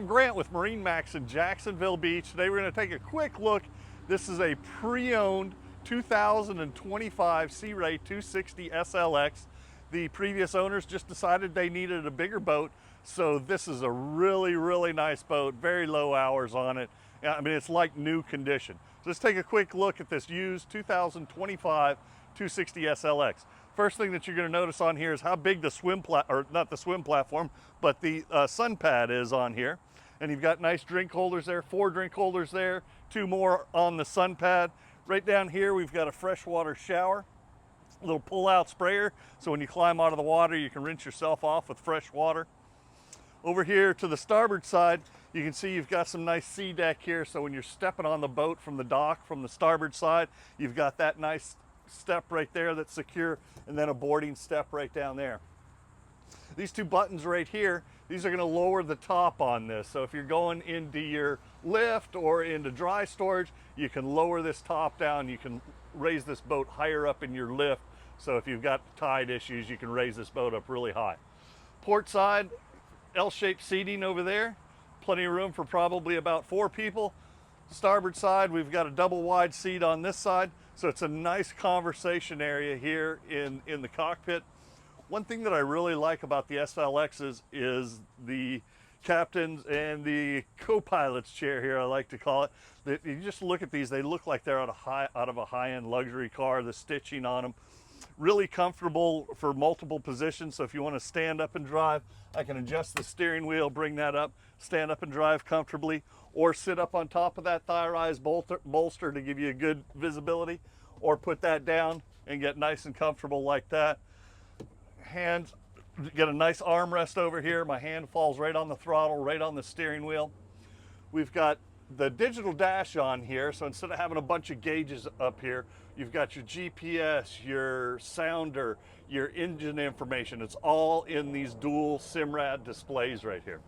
I'm Grant with MarineMax in Jacksonville Beach. Today we're going to take a quick look. This is a pre-owned 2025 Sea Ray 260 SLX. The previous owners just decided they needed a bigger boat, so this is a really nice boat, very low hours on it. I mean, it's like new condition. So let's take a quick look at this used 2025 260 SLX. First thing that you're going to notice on here is how big the not the swim platform, but the sun pad is on here. And you've got nice drink holders there, 4 drink holders there, 2 more on the sun pad. Right down here, we've got a freshwater shower, a little pull-out sprayer, so when you climb out of the water, you can rinse yourself off with fresh water. Over here to the starboard side, you can see you've got some nice sea deck here, so when you're stepping on the boat from the dock, from the starboard side, you've got that nice step right there that's secure, and then a boarding step right down there. These 2 buttons right here, these are going to lower the top on this. So if you're going into your lift or into dry storage, you can lower this top down. You can raise this boat higher up in your lift. So if you've got tide issues, you can raise this boat up really high. Port side, L-shaped seating over there. Plenty of room for probably about 4 people. Starboard side, we've got a double wide seat on this side. So it's a nice conversation area here in the cockpit. One thing that I really like about the SLXs is the captain's and the co-pilot's chair here, I like to call it. You just look at these, they look like they're out of a high-end luxury car. The stitching on them, really comfortable for multiple positions. So if you want to stand up and drive, I can adjust the steering wheel, bring that up, stand up and drive comfortably, or sit up on top of that thigh-rise bolster to give you a good visibility, or put that down and get nice and comfortable like that. Hands, get a nice armrest over here. My hand falls right on the throttle, right on the steering wheel. We've got the digital dash on here, so instead of having a bunch of gauges up here, you've got your GPS, your sounder, your engine information. It's all in these dual SIMRAD displays right here.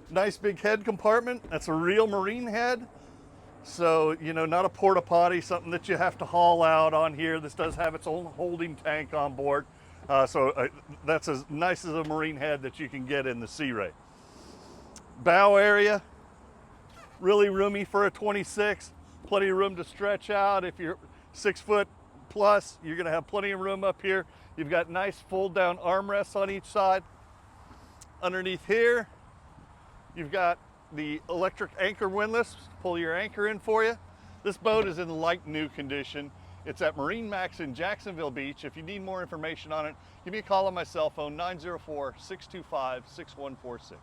Nice big head compartment. That's a real marine head. So, you know, not a porta potty, something that you have to haul out on here. This does have its own holding tank on board. That's as nice as a marine head that you can get in the Sea Ray. Bow area, really roomy for a 26. Plenty of room to stretch out. If you're 6 foot plus, you're gonna have plenty of room up here. You've got nice fold down armrests on each side. Underneath here, you've got the electric anchor windlass to pull your anchor in for you. This boat is in like new condition. It's at MarineMax in Jacksonville Beach. If you need more information on it, give me a call on my cell phone, 904-625-6146.